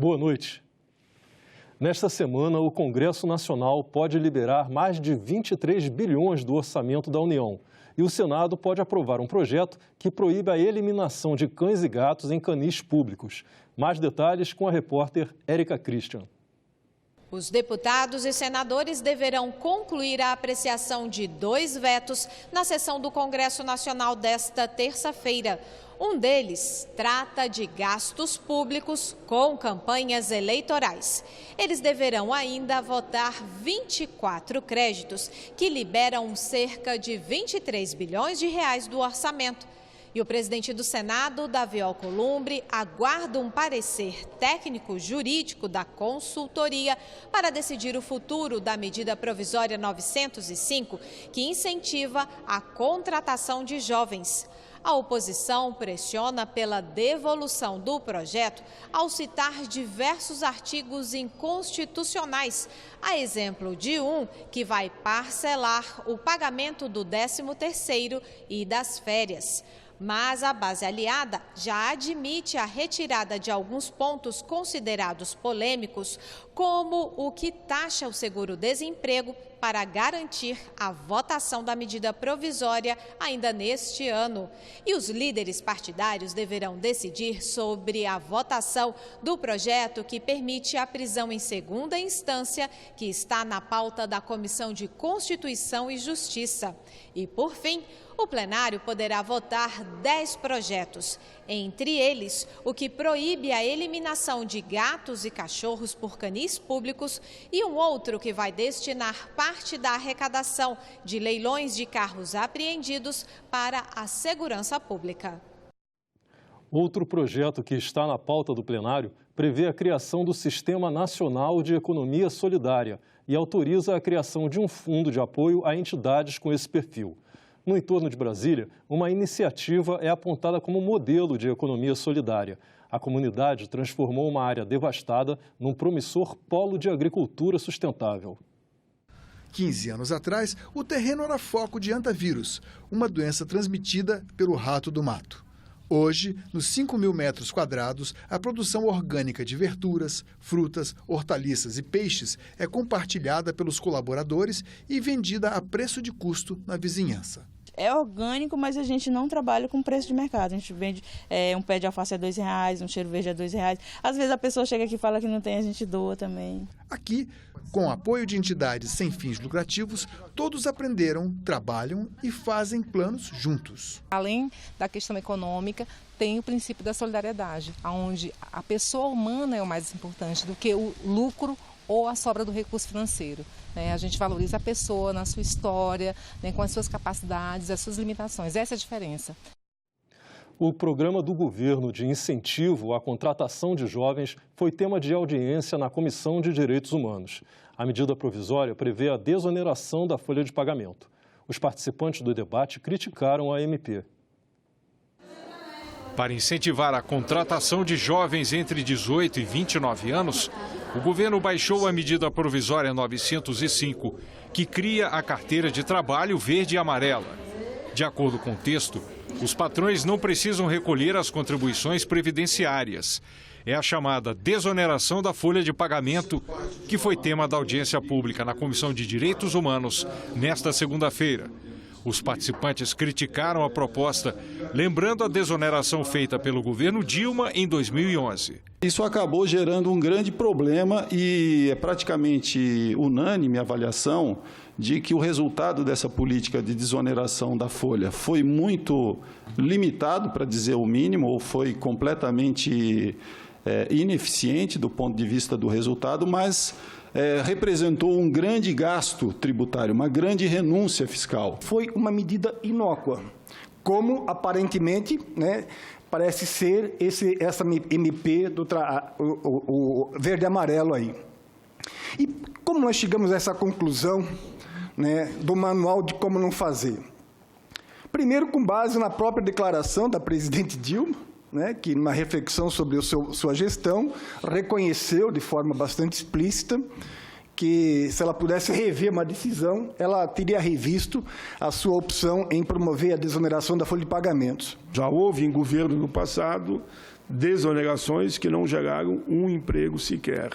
Boa noite. Nesta semana, o Congresso Nacional pode liberar mais de 23 bilhões do orçamento da União. E o Senado pode aprovar um projeto que proíbe a eliminação de cães e gatos em canis públicos. Mais detalhes com a repórter Érica Christian. Os deputados e senadores deverão concluir a apreciação de 2 vetos na sessão do Congresso Nacional desta terça-feira. Um deles trata de gastos públicos com campanhas eleitorais. Eles deverão ainda votar 24 créditos que liberam cerca de 23 bilhões de reais do orçamento. E o presidente do Senado, Davi Alcolumbre, aguarda um parecer técnico-jurídico da consultoria para decidir o futuro da medida provisória 905, que incentiva a contratação de jovens. A oposição pressiona pela devolução do projeto ao citar diversos artigos inconstitucionais, a exemplo de um que vai parcelar o pagamento do 13º e das férias. Mas a base aliada já admite a retirada de alguns pontos considerados polêmicos, como o que taxa o seguro-desemprego para garantir a votação da medida provisória ainda neste ano. E os líderes partidários deverão decidir sobre a votação do projeto que permite a prisão em segunda instância, que está na pauta da Comissão de Constituição e Justiça. E, por fim, o plenário poderá votar 10 projetos, entre eles o que proíbe a eliminação de gatos e cachorros por canis públicos e um outro que vai destinar parte da arrecadação de leilões de carros apreendidos para a segurança pública. Outro projeto que está na pauta do plenário prevê a criação do Sistema Nacional de Economia Solidária e autoriza a criação de um fundo de apoio a entidades com esse perfil. No entorno de Brasília, uma iniciativa é apontada como modelo de economia solidária. A comunidade transformou uma área devastada num promissor polo de agricultura sustentável. 15 anos atrás, o terreno era foco de hantavírus, uma doença transmitida pelo rato do mato. Hoje, nos 5.000 metros quadrados, a produção orgânica de verduras, frutas, hortaliças e peixes é compartilhada pelos colaboradores e vendida a preço de custo na vizinhança. É orgânico, mas a gente não trabalha com preço de mercado. A gente vende um pé de alface a R$2, um cheiro verde a R$2. Às vezes a pessoa chega aqui e fala que não tem, a gente doa também. Aqui, com o apoio de entidades sem fins lucrativos, todos aprenderam, trabalham e fazem planos juntos. Além da questão econômica, tem o princípio da solidariedade, onde a pessoa humana é o mais importante do que o lucro ou a sobra do recurso financeiro. A gente valoriza a pessoa na sua história, com as suas capacidades, as suas limitações. Essa é a diferença. O programa do governo de incentivo à contratação de jovens foi tema de audiência na Comissão de Direitos Humanos. A medida provisória prevê a desoneração da folha de pagamento. Os participantes do debate criticaram a MP. Para incentivar a contratação de jovens entre 18 e 29 anos, o governo baixou a medida provisória 905, que cria a carteira de trabalho verde e amarela. De acordo com o texto, os patrões não precisam recolher as contribuições previdenciárias. É a chamada desoneração da folha de pagamento, que foi tema da audiência pública na Comissão de Direitos Humanos nesta segunda-feira. Os participantes criticaram a proposta, lembrando a desoneração feita pelo governo Dilma em 2011. Isso acabou gerando um grande problema e é praticamente unânime a avaliação de que o resultado dessa política de desoneração da folha foi muito limitado, para dizer o mínimo, ou foi completamente ineficiente do ponto de vista do resultado, mas representou um grande gasto tributário, uma grande renúncia fiscal. Foi uma medida inócua, como aparentemente, parece ser essa MP o verde e amarelo aí. E como nós chegamos a essa conclusão, do manual de como não fazer? Primeiro, com base na própria declaração da presidente Dilma, que, numa reflexão sobre sua gestão, reconheceu de forma bastante explícita que, se ela pudesse rever uma decisão, ela teria revisto a sua opção em promover a desoneração da folha de pagamentos. Já houve em governo no passado desonerações que não geraram um emprego sequer.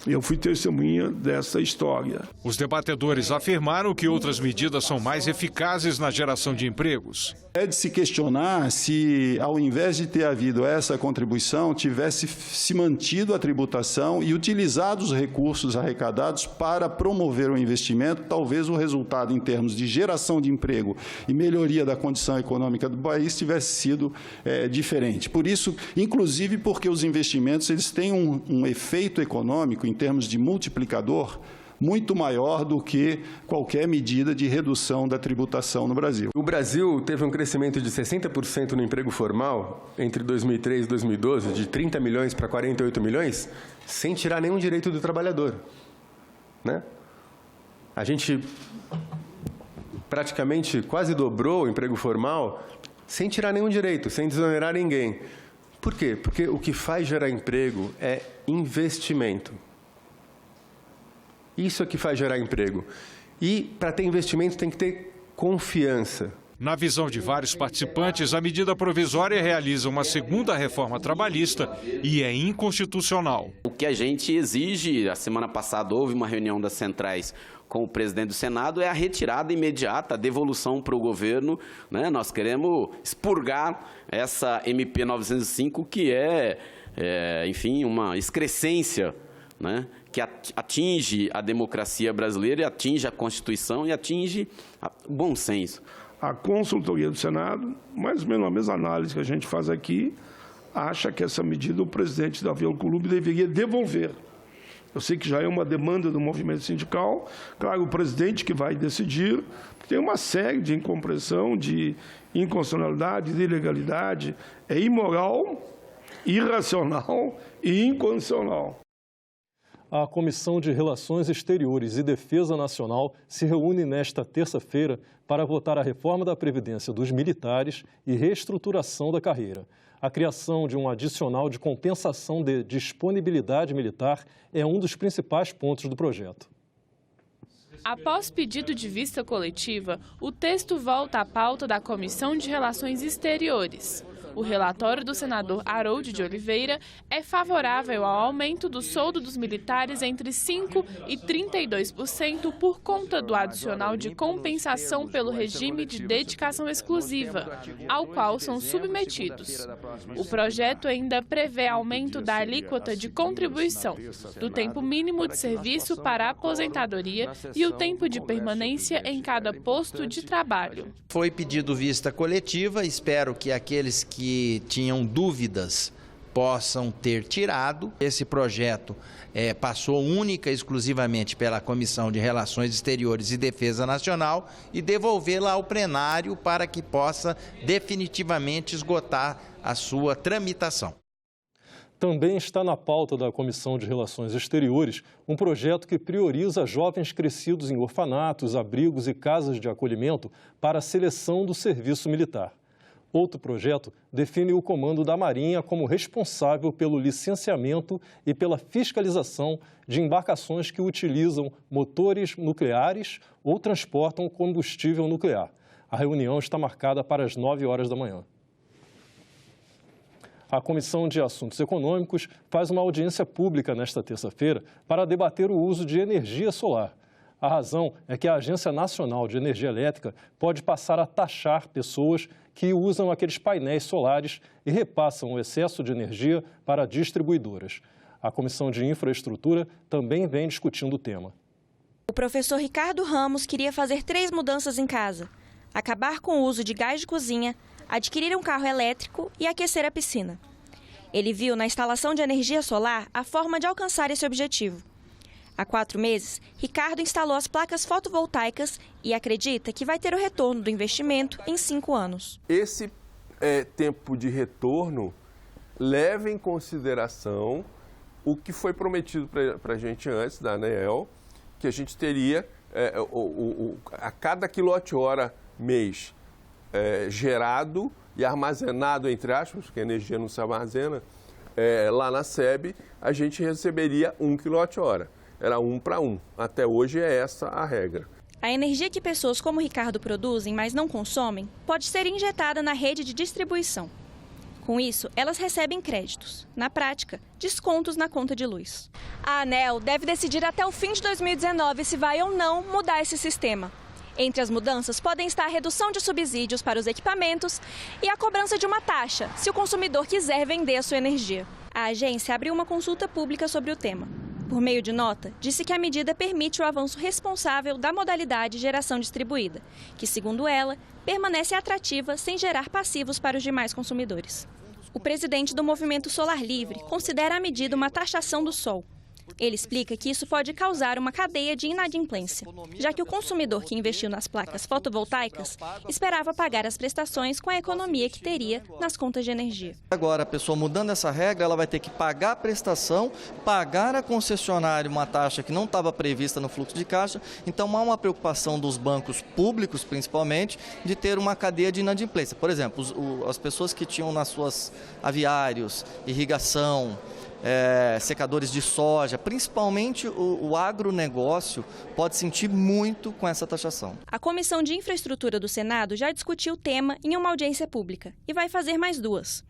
Eu fui testemunha dessa história. Os debatedores afirmaram que outras medidas são mais eficazes na geração de empregos. É de se questionar se, ao invés de ter havido essa contribuição, tivesse se mantido a tributação e utilizado os recursos arrecadados para promover o investimento, talvez o resultado em termos de geração de emprego e melhoria da condição econômica do país tivesse sido diferente. Por isso, inclusive porque os investimentos eles têm um efeito econômico, em termos de multiplicador, muito maior do que qualquer medida de redução da tributação no Brasil. O Brasil teve um crescimento de 60% no emprego formal entre 2003 e 2012, de 30 milhões para 48 milhões, sem tirar nenhum direito do trabalhador, né? A gente praticamente quase dobrou o emprego formal sem tirar nenhum direito, sem desonerar ninguém. Por quê? Porque o que faz gerar emprego é investimento. Isso é que faz gerar emprego. E, para ter investimento, tem que ter confiança. Na visão de vários participantes, a medida provisória realiza uma segunda reforma trabalhista e é inconstitucional. O que a gente exige, a semana passada houve uma reunião das centrais com o presidente do Senado, é a retirada imediata, a devolução para o governo, né? Nós queremos expurgar essa MP 905, que enfim, uma excrescência, né? Que atinge a democracia brasileira, atinge a Constituição e atinge o bom senso. A consultoria do Senado, mais ou menos a mesma análise que a gente faz aqui, acha que essa medida o presidente Davi Alcolumbre deveria devolver. Eu sei que já é uma demanda do movimento sindical, claro, o presidente que vai decidir, tem uma série de incompreensão, de inconstitucionalidade, de ilegalidade, é imoral, irracional e inconstitucional. A Comissão de Relações Exteriores e Defesa Nacional se reúne nesta terça-feira para votar a reforma da Previdência dos militares e reestruturação da carreira. A criação de um adicional de compensação de disponibilidade militar é um dos principais pontos do projeto. Após pedido de vista coletiva, o texto volta à pauta da Comissão de Relações Exteriores. O relatório do senador Harold de Oliveira é favorável ao aumento do soldo dos militares entre 5% e 32% por conta do adicional de compensação pelo regime de dedicação exclusiva, ao qual são submetidos. O projeto ainda prevê aumento da alíquota de contribuição, do tempo mínimo de serviço para a aposentadoria e o tempo de permanência em cada posto de trabalho. Foi pedido vista coletiva, espero que aqueles que tinham dúvidas possam ter tirado. Esse projeto passou única e exclusivamente pela Comissão de Relações Exteriores e Defesa Nacional e devolvê-la ao plenário para que possa definitivamente esgotar a sua tramitação. Também está na pauta da Comissão de Relações Exteriores um projeto que prioriza jovens crescidos em orfanatos, abrigos e casas de acolhimento para a seleção do serviço militar. Outro projeto define o Comando da Marinha como responsável pelo licenciamento e pela fiscalização de embarcações que utilizam motores nucleares ou transportam combustível nuclear. A reunião está marcada para as 9 horas da manhã. A Comissão de Assuntos Econômicos faz uma audiência pública nesta terça-feira para debater o uso de energia solar. A razão é que a Agência Nacional de Energia Elétrica pode passar a taxar pessoas que usam aqueles painéis solares e repassam o excesso de energia para distribuidoras. A Comissão de Infraestrutura também vem discutindo o tema. O professor Ricardo Ramos queria fazer 3 mudanças em casa: acabar com o uso de gás de cozinha, adquirir um carro elétrico e aquecer a piscina. Ele viu na instalação de energia solar a forma de alcançar esse objetivo. Há 4 meses, Ricardo instalou as placas fotovoltaicas e acredita que vai ter o retorno do investimento em 5 anos. Esse tempo de retorno leva em consideração o que foi prometido para a gente antes da ANEEL, que a gente teria a cada quilowatt-hora mês gerado e armazenado, entre aspas, porque a energia não se armazena, lá na SEB, a gente receberia 1 kWh. era 1 para 1. Até hoje é essa a regra. A energia que pessoas como o Ricardo produzem, mas não consomem, pode ser injetada na rede de distribuição. Com isso, elas recebem créditos. Na prática, descontos na conta de luz. A ANEEL deve decidir até o fim de 2019 se vai ou não mudar esse sistema. Entre as mudanças podem estar a redução de subsídios para os equipamentos e a cobrança de uma taxa, se o consumidor quiser vender a sua energia. A agência abriu uma consulta pública sobre o tema. Por meio de nota, disse que a medida permite o avanço responsável da modalidade geração distribuída, que, segundo ela, permanece atrativa sem gerar passivos para os demais consumidores. O presidente do Movimento Solar Livre considera a medida uma taxação do sol. Ele explica que isso pode causar uma cadeia de inadimplência, já que o consumidor que investiu nas placas fotovoltaicas esperava pagar as prestações com a economia que teria nas contas de energia. Agora, a pessoa mudando essa regra, ela vai ter que pagar a prestação, pagar a concessionária uma taxa que não estava prevista no fluxo de caixa. Então, há uma preocupação dos bancos públicos, principalmente, de ter uma cadeia de inadimplência. Por exemplo, as pessoas que tinham nas suas aviários, irrigação, secadores de soja, principalmente o agronegócio pode sentir muito com essa taxação. A Comissão de Infraestrutura do Senado já discutiu o tema em uma audiência pública e vai fazer mais 2.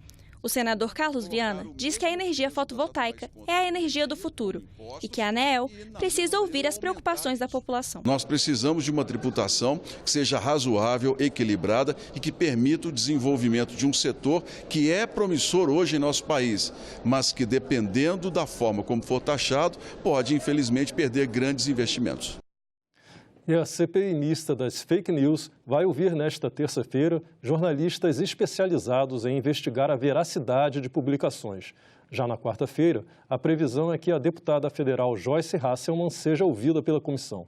O senador Carlos Viana diz que a energia fotovoltaica é a energia do futuro e que a ANEEL precisa ouvir as preocupações da população. Nós precisamos de uma tributação que seja razoável, equilibrada e que permita o desenvolvimento de um setor que é promissor hoje em nosso país, mas que, dependendo da forma como for taxado, pode, infelizmente, perder grandes investimentos. E a CPI mista das fake news vai ouvir nesta terça-feira jornalistas especializados em investigar a veracidade de publicações. Já na quarta-feira, a previsão é que a deputada federal Joyce Hasselmann seja ouvida pela comissão.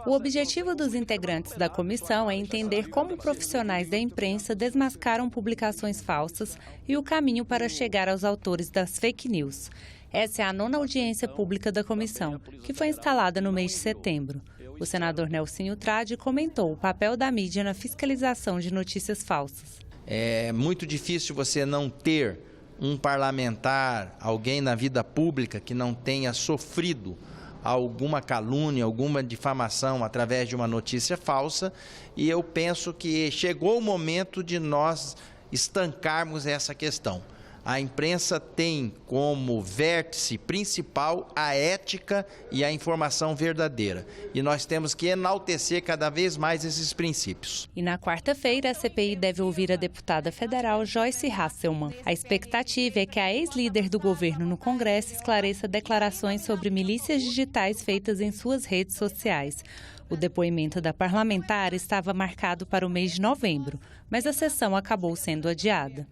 O objetivo dos integrantes da comissão é entender como profissionais da imprensa desmascaram publicações falsas e o caminho para chegar aos autores das fake news. Essa é a 9ª audiência pública da comissão, que foi instalada no mês de setembro. O senador Nelsinho Trade comentou o papel da mídia na fiscalização de notícias falsas. É muito difícil você não ter um parlamentar, alguém na vida pública que não tenha sofrido alguma calúnia, alguma difamação através de uma notícia falsa, e eu penso que chegou o momento de nós estancarmos essa questão. A imprensa tem como vértice principal a ética e a informação verdadeira. E nós temos que enaltecer cada vez mais esses princípios. E na quarta-feira, a CPI deve ouvir a deputada federal Joyce Hasselmann. A expectativa é que a ex-líder do governo no Congresso esclareça declarações sobre milícias digitais feitas em suas redes sociais. O depoimento da parlamentar estava marcado para o mês de novembro, mas a sessão acabou sendo adiada.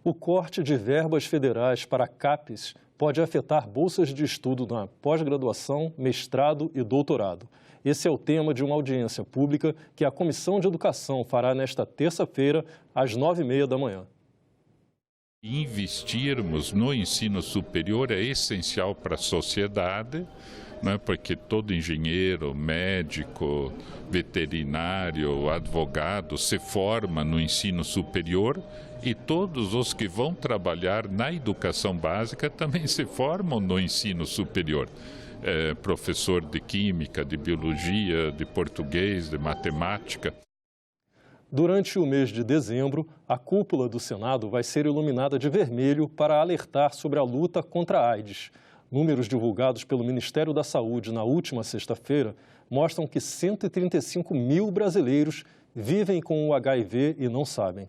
O corte de verbas federais para CAPES pode afetar bolsas de estudo na pós-graduação, mestrado e doutorado. Esse é o tema de uma audiência pública que a Comissão de Educação fará nesta terça-feira, às 9h30 da manhã. Investirmos no ensino superior é essencial para a sociedade, né, porque todo engenheiro, médico, veterinário, advogado se forma no ensino superior e todos os que vão trabalhar na educação básica também se formam no ensino superior. Professor de química, de biologia, de português, de matemática. Durante o mês de dezembro, a cúpula do Senado vai ser iluminada de vermelho para alertar sobre a luta contra a AIDS. Números divulgados pelo Ministério da Saúde na última sexta-feira mostram que 135 mil brasileiros vivem com o HIV e não sabem.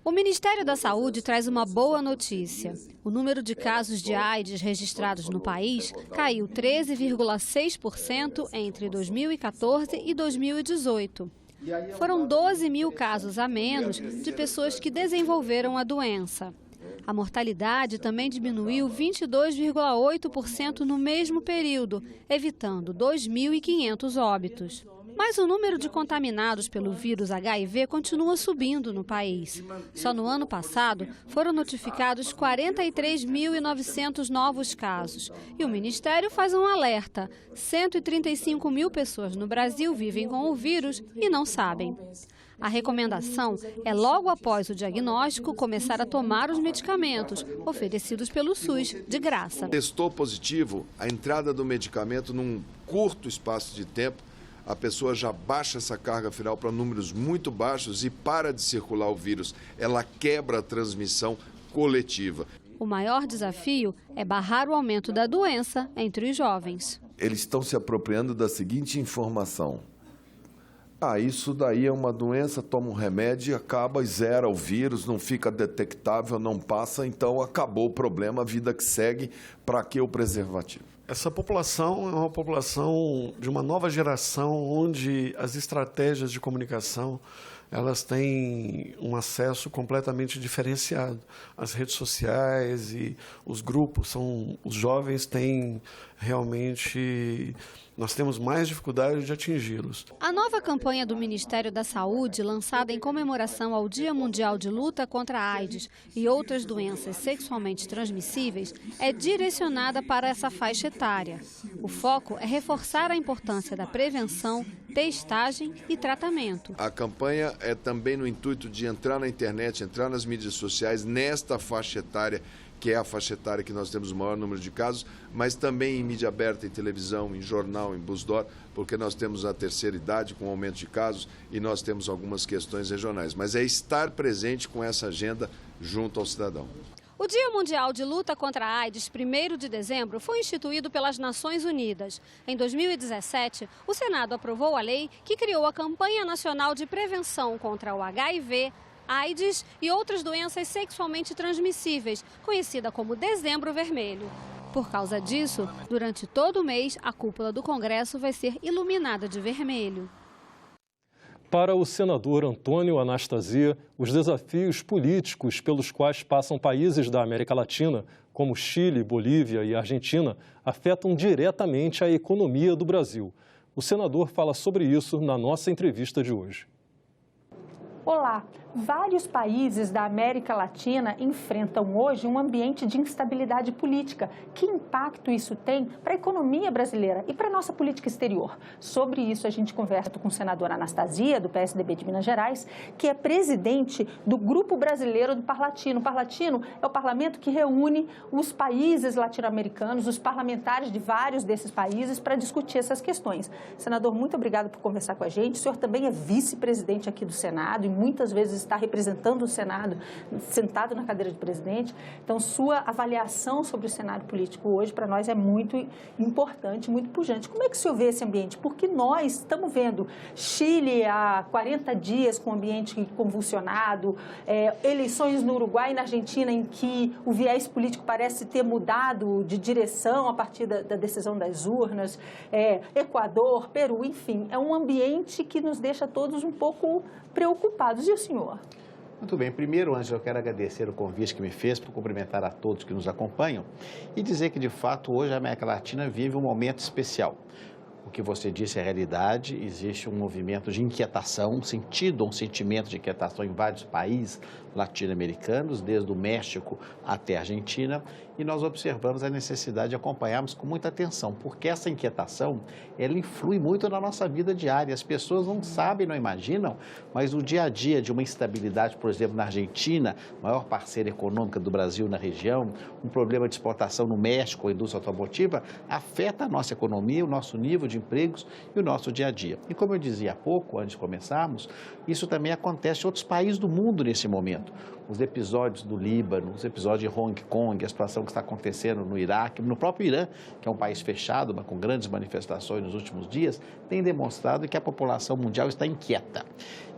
O Ministério da Saúde traz uma boa notícia. O número de casos de AIDS registrados no país caiu 13,6% entre 2014 e 2018. Foram 12 mil casos a menos de pessoas que desenvolveram a doença. A mortalidade também diminuiu 22,8% no mesmo período, evitando 2.500 óbitos. Mas o número de contaminados pelo vírus HIV continua subindo no país. Só no ano passado foram notificados 43.900 novos casos. E o Ministério faz um alerta: 135 mil pessoas no Brasil vivem com o vírus e não sabem. A recomendação é, logo após o diagnóstico, começar a tomar os medicamentos oferecidos pelo SUS de graça. Testou positivo, a entrada do medicamento num curto espaço de tempo, a pessoa já baixa essa carga viral para números muito baixos e para de circular o vírus. Ela quebra a transmissão coletiva. O maior desafio é barrar o aumento da doença entre os jovens. Eles estão se apropriando da seguinte informação: isso daí é uma doença, toma um remédio, acaba e zera o vírus, não fica detectável, não passa, então acabou o problema, a vida que segue, para que o preservativo? Essa população é uma população de uma nova geração, onde as estratégias de comunicação elas têm um acesso completamente diferenciado. As redes sociais e os grupos, os jovens têm realmente... Nós temos mais dificuldade de atingi-los. A nova campanha do Ministério da Saúde, lançada em comemoração ao Dia Mundial de Luta contra a AIDS e outras doenças sexualmente transmissíveis, é direcionada para essa faixa etária. O foco é reforçar a importância da prevenção, testagem e tratamento. A campanha é também no intuito de entrar na internet, entrar nas mídias sociais, nesta faixa etária, que é a faixa etária que nós temos o maior número de casos, mas também em mídia aberta, em televisão, em jornal, em Busdor, porque nós temos a terceira idade com aumento de casos e nós temos algumas questões regionais. Mas é estar presente com essa agenda junto ao cidadão. O Dia Mundial de Luta contra a AIDS, 1º de dezembro, foi instituído pelas Nações Unidas. Em 2017, o Senado aprovou a lei que criou a Campanha Nacional de Prevenção contra o HIV, AIDS e outras doenças sexualmente transmissíveis, conhecida como Dezembro Vermelho. Por causa disso, durante todo o mês, a cúpula do Congresso vai ser iluminada de vermelho. Para o senador Antônio Anastasia, os desafios políticos pelos quais passam países da América Latina, como Chile, Bolívia e Argentina, afetam diretamente a economia do Brasil. O senador fala sobre isso na nossa entrevista de hoje. Olá! Vários países da América Latina enfrentam hoje um ambiente de instabilidade política. Que impacto isso tem para a economia brasileira e para a nossa política exterior? Sobre isso, a gente conversa com o senador Anastasia, do PSDB de Minas Gerais, que é presidente do Grupo Brasileiro do Parlatino. O Parlatino é o parlamento que reúne os países latino-americanos, os parlamentares de vários desses países, para discutir essas questões. Senador, muito obrigado por conversar com a gente. O senhor também é vice-presidente aqui do Senado e muitas vezes está representando o Senado, sentado na cadeira de presidente. Então, sua avaliação sobre o cenário político hoje, para nós, é muito importante, muito pujante. Como é que o senhor vê esse ambiente? Porque nós estamos vendo Chile há 40 dias com o ambiente convulsionado, eleições no Uruguai e na Argentina em que o viés político parece ter mudado de direção a partir da decisão das urnas, Equador, Peru, enfim. É um ambiente que nos deixa todos um pouco preocupados. E o senhor? Muito bem. Primeiro, Ângela, eu quero agradecer o convite que me fez para cumprimentar a todos que nos acompanham e dizer que, de fato, hoje a América Latina vive um momento especial. O que você disse é realidade, existe um movimento de inquietação, um sentimento de inquietação em vários países latino-americanos, desde o México até a Argentina, e nós observamos a necessidade de acompanharmos com muita atenção, porque essa inquietação, ela influi muito na nossa vida diária. As pessoas não sabem, não imaginam, mas o dia a dia de uma instabilidade, por exemplo, na Argentina, maior parceira econômica do Brasil na região, um problema de exportação no México, a indústria automotiva, afeta a nossa economia, o nosso nível de empregos e o nosso dia a dia. E como eu dizia há pouco, antes de começarmos, isso também acontece em outros países do mundo nesse momento. Os episódios do Líbano, os episódios de Hong Kong, a situação que está acontecendo no Iraque, no próprio Irã, que é um país fechado, mas com grandes manifestações nos últimos dias, tem demonstrado que a população mundial está inquieta.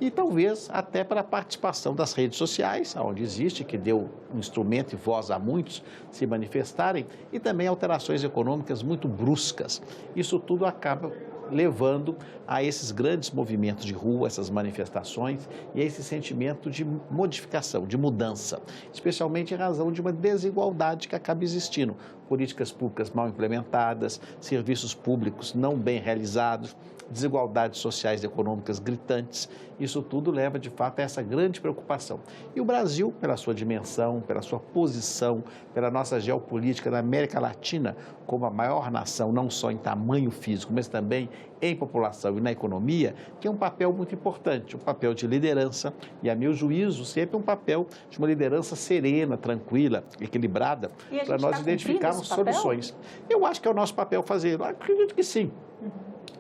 E talvez até pela participação das redes sociais, onde existe, que deu um instrumento e voz a muitos se manifestarem, e também alterações econômicas muito bruscas. Isso tudo acaba levando a esses grandes movimentos de rua, essas manifestações e a esse sentimento de modificação, de mudança, especialmente em razão de uma desigualdade que acaba existindo. Políticas públicas mal implementadas, serviços públicos não bem realizados, desigualdades sociais e econômicas gritantes. Isso tudo leva, de fato, a essa grande preocupação. E o Brasil, pela sua dimensão, pela sua posição, pela nossa geopolítica na América Latina, como a maior nação, não só em tamanho físico, mas também em população e na economia, que é um papel muito importante, um papel de liderança, e a meu juízo sempre um papel de uma liderança serena, tranquila, equilibrada, para nós identificarmos soluções. Eu acho que é o nosso papel fazê-lo. Acredito que sim.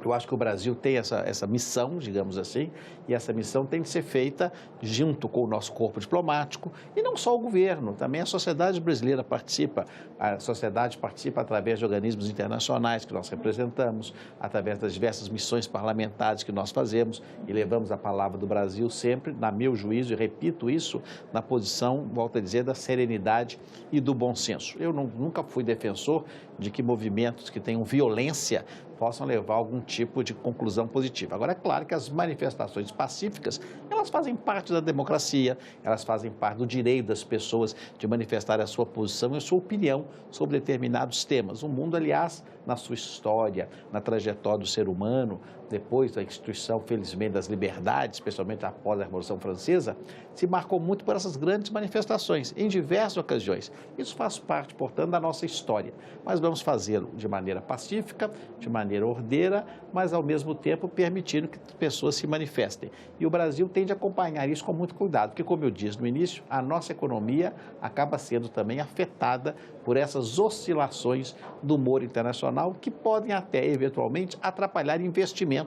Eu acho que o Brasil tem essa missão, digamos assim, e essa missão tem de ser feita junto com o nosso corpo diplomático, e não só o governo, também a sociedade brasileira participa. A sociedade participa através de organismos internacionais que nós representamos, através das diversas missões parlamentares que nós fazemos, e levamos a palavra do Brasil sempre, na meu juízo, e repito isso, na posição, volto a dizer, da serenidade e do bom senso. Eu nunca fui defensor de que movimentos que tenham violência possam levar a algum tipo de conclusão positiva. Agora, é claro que as manifestações pacíficas, elas fazem parte da democracia, elas fazem parte do direito das pessoas de manifestar a sua posição e a sua opinião sobre determinados temas. O mundo, aliás, na sua história, na trajetória do ser humano, depois da instituição, felizmente, das liberdades, especialmente após a Revolução Francesa, se marcou muito por essas grandes manifestações, em diversas ocasiões. Isso faz parte, portanto, da nossa história. Mas vamos fazê-lo de maneira pacífica, de maneira ordeira, mas, ao mesmo tempo, permitindo que as pessoas se manifestem. E o Brasil tem de acompanhar isso com muito cuidado, porque, como eu disse no início, a nossa economia acaba sendo também afetada por essas oscilações do humor internacional, que podem até, eventualmente, atrapalhar investimentos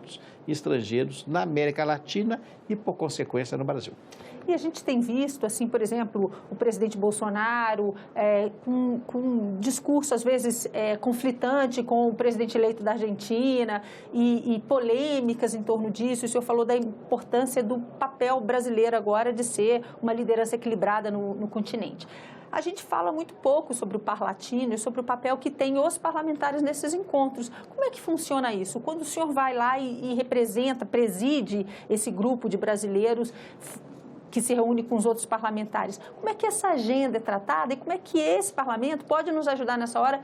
estrangeiros na América Latina e, por consequência, no Brasil. E a gente tem visto, assim, por exemplo, o presidente Bolsonaro com discurso, às vezes, conflitante com o presidente eleito da Argentina e polêmicas em torno disso. O senhor falou da importância do papel brasileiro agora de ser uma liderança equilibrada no continente. A gente fala muito pouco sobre o Parlatino e sobre o papel que tem os parlamentares nesses encontros. Como é que funciona isso? Quando o senhor vai lá e representa, preside esse grupo de brasileiros que se reúne com os outros parlamentares, como é que essa agenda é tratada e como é que esse parlamento pode nos ajudar nessa hora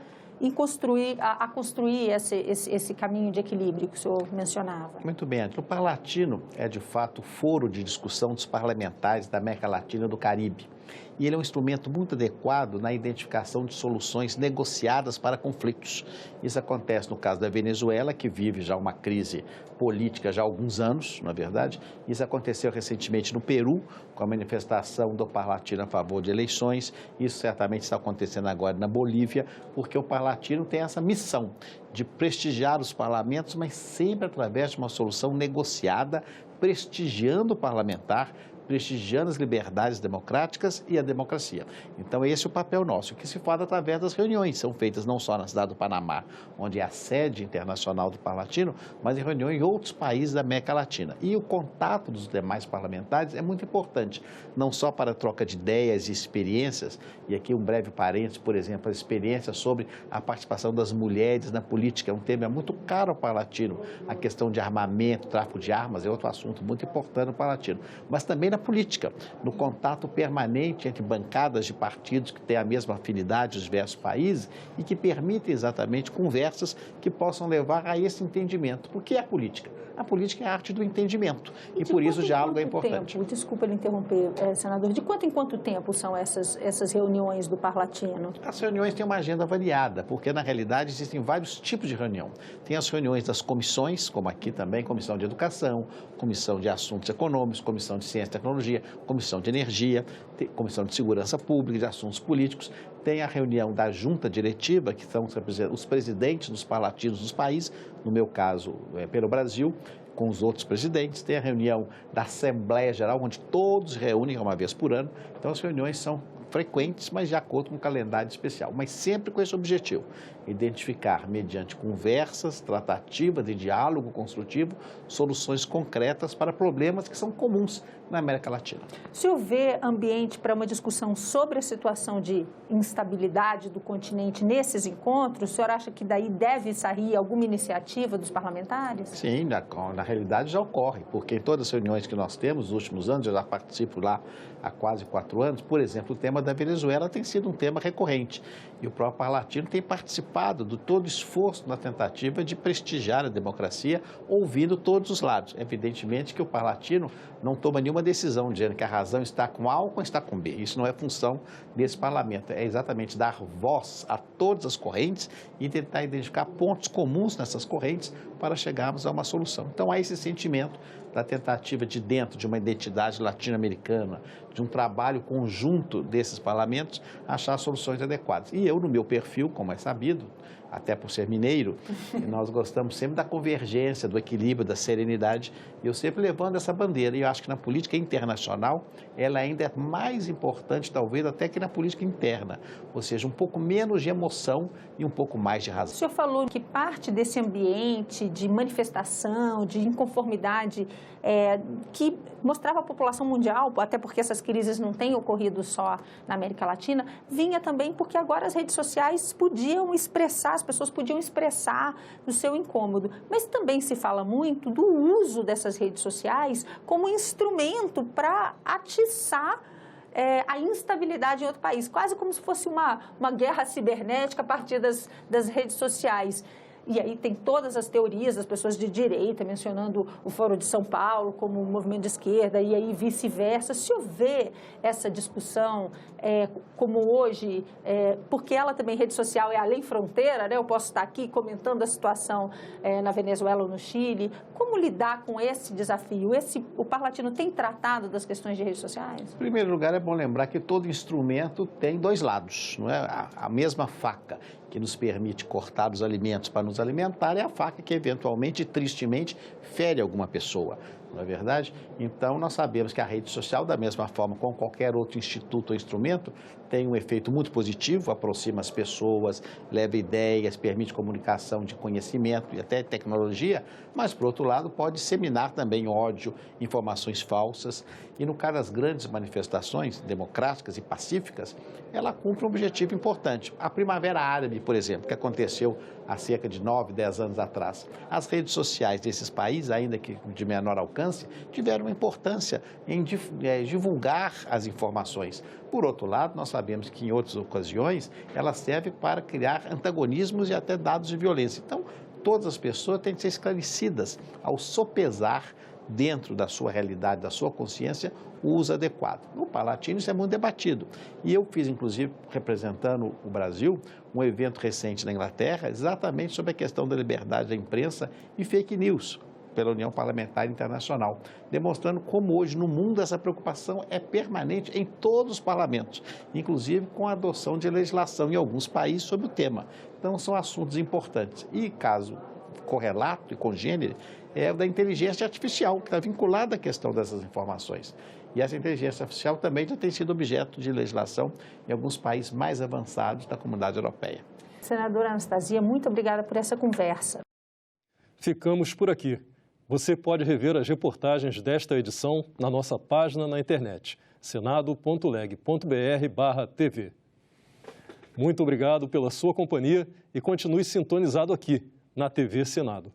a construir esse caminho de equilíbrio que o senhor mencionava? Muito bem, o Parlatino é, de fato, o foro de discussão dos parlamentares da América Latina e do Caribe. E ele é um instrumento muito adequado na identificação de soluções negociadas para conflitos. Isso acontece no caso da Venezuela, que vive já uma crise política já há alguns anos, na verdade. Isso aconteceu recentemente no Peru, com a manifestação do Parlatino a favor de eleições. Isso certamente está acontecendo agora na Bolívia, porque o Parlatino tem essa missão de prestigiar os parlamentos, mas sempre através de uma solução negociada, prestigiando o parlamentar, prestigiando as liberdades democráticas e a democracia. Então, esse é o papel nosso, que se faz através das reuniões. São feitas não só na cidade do Panamá, onde é a sede internacional do Parlatino, mas em reuniões em outros países da América Latina. E o contato dos demais parlamentares é muito importante, não só para a troca de ideias e experiências, e aqui um breve parênteses, por exemplo, a experiência sobre a participação das mulheres na política, é um tema muito caro ao Parlatino. A questão de armamento, tráfico de armas é outro assunto muito importante no Parlatino, mas também na política, no contato permanente entre bancadas de partidos que têm a mesma afinidade dos diversos países e que permitem exatamente conversas que possam levar a esse entendimento. Por que a política? A política é a arte do entendimento e por isso o diálogo é importante. Desculpa lhe interromper, senador. De quanto em quanto tempo são essas reuniões do Parlatino? As reuniões têm uma agenda variada, porque na realidade existem vários tipos de reunião. Tem as reuniões das comissões, como aqui também, Comissão de Educação, Comissão de Assuntos Econômicos, Comissão de Ciência e Tecnologia, Comissão de Energia, Comissão de Segurança Pública, de Assuntos Políticos. Tem a reunião da junta diretiva, que são os presidentes dos parlatinos dos países, no meu caso, pelo Brasil, com os outros presidentes. Tem a reunião da Assembleia Geral, onde todos se reúnem uma vez por ano. Então, as reuniões são frequentes, mas de acordo com um calendário especial, mas sempre com esse objetivo, identificar, mediante conversas, tratativas de diálogo construtivo, soluções concretas para problemas que são comuns na América Latina. O senhor vê ambiente para uma discussão sobre a situação de instabilidade do continente nesses encontros? O senhor acha que daí deve sair alguma iniciativa dos parlamentares? Sim, na realidade já ocorre, porque em todas as reuniões que nós temos nos últimos anos, eu já participo lá há quase 4 anos, por exemplo, o tema da Venezuela tem sido um tema recorrente. E o próprio Parlatino tem participado de todo o esforço na tentativa de prestigiar a democracia, ouvindo todos os lados. Evidentemente que o Parlatino não toma nenhuma decisão dizendo que a razão está com A ou está com B. Isso não é função desse parlamento. É exatamente dar voz a todas as correntes e tentar identificar pontos comuns nessas correntes para chegarmos a uma solução. Então, há esse sentimento da tentativa de, dentro de uma identidade latino-americana, de um trabalho conjunto desses parlamentos, achar soluções adequadas. E eu, no meu perfil, como é sabido, até por ser mineiro, nós gostamos sempre da convergência, do equilíbrio, da serenidade, e eu sempre levando essa bandeira. E eu acho que na política internacional, ela ainda é mais importante, talvez, até que na política interna. Ou seja, um pouco menos de emoção e um pouco mais de razão. O senhor falou que parte desse ambiente de manifestação, de inconformidade, que mostrava a população mundial, até porque essas crises não têm ocorrido só na América Latina, vinha também porque agora as redes sociais podiam expressar, as pessoas podiam expressar o seu incômodo. Mas também se fala muito do uso dessas redes sociais como instrumento para atiçar a instabilidade em outro país, quase como se fosse uma guerra cibernética a partir das redes sociais. E aí tem todas as teorias das pessoas de direita, mencionando o Foro de São Paulo como um movimento de esquerda, e aí vice-versa. Se houver essa discussão, como hoje, porque ela também, rede social, é além fronteira, né? Eu posso estar aqui comentando a situação na Venezuela ou no Chile. Como lidar com esse desafio? O Parlatino tem tratado das questões de redes sociais? Em primeiro lugar, é bom lembrar que todo instrumento tem dois lados, não é? A mesma faca que nos permite cortar os alimentos para nos alimentar é a faca que, eventualmente, tristemente, fere alguma pessoa, não é verdade? Então, nós sabemos que a rede social, da mesma forma como qualquer outro instituto ou instrumento, tem um efeito muito positivo, aproxima as pessoas, leva ideias, permite comunicação de conhecimento e até tecnologia, mas, por outro lado, pode disseminar também ódio, informações falsas. E, no caso das grandes manifestações democráticas e pacíficas, ela cumpre um objetivo importante. A Primavera Árabe, por exemplo, que aconteceu há cerca de 9, 10 anos atrás. As redes sociais desses países, ainda que de menor alcance, tiveram uma importância em divulgar as informações. Por outro lado, nós sabemos que em outras ocasiões ela serve para criar antagonismos e até dados de violência. Então, todas as pessoas têm que ser esclarecidas ao sopesar dentro da sua realidade, da sua consciência, o uso adequado. No Parlatino isso é muito debatido. E eu fiz, inclusive, representando o Brasil, um evento recente na Inglaterra, exatamente sobre a questão da liberdade da imprensa e fake news, pela União Parlamentar Internacional, demonstrando como hoje no mundo essa preocupação é permanente em todos os parlamentos, inclusive com a adoção de legislação em alguns países sobre o tema. Então, são assuntos importantes. E caso correlato e congênere é o da inteligência artificial, que está vinculada à questão dessas informações. E essa inteligência artificial também já tem sido objeto de legislação em alguns países mais avançados da comunidade europeia. Senadora Anastasia, muito obrigada por essa conversa. Ficamos por aqui. Você pode rever as reportagens desta edição na nossa página na internet, senado.leg.br/tv. Muito obrigado pela sua companhia e continue sintonizado aqui, na TV Senado.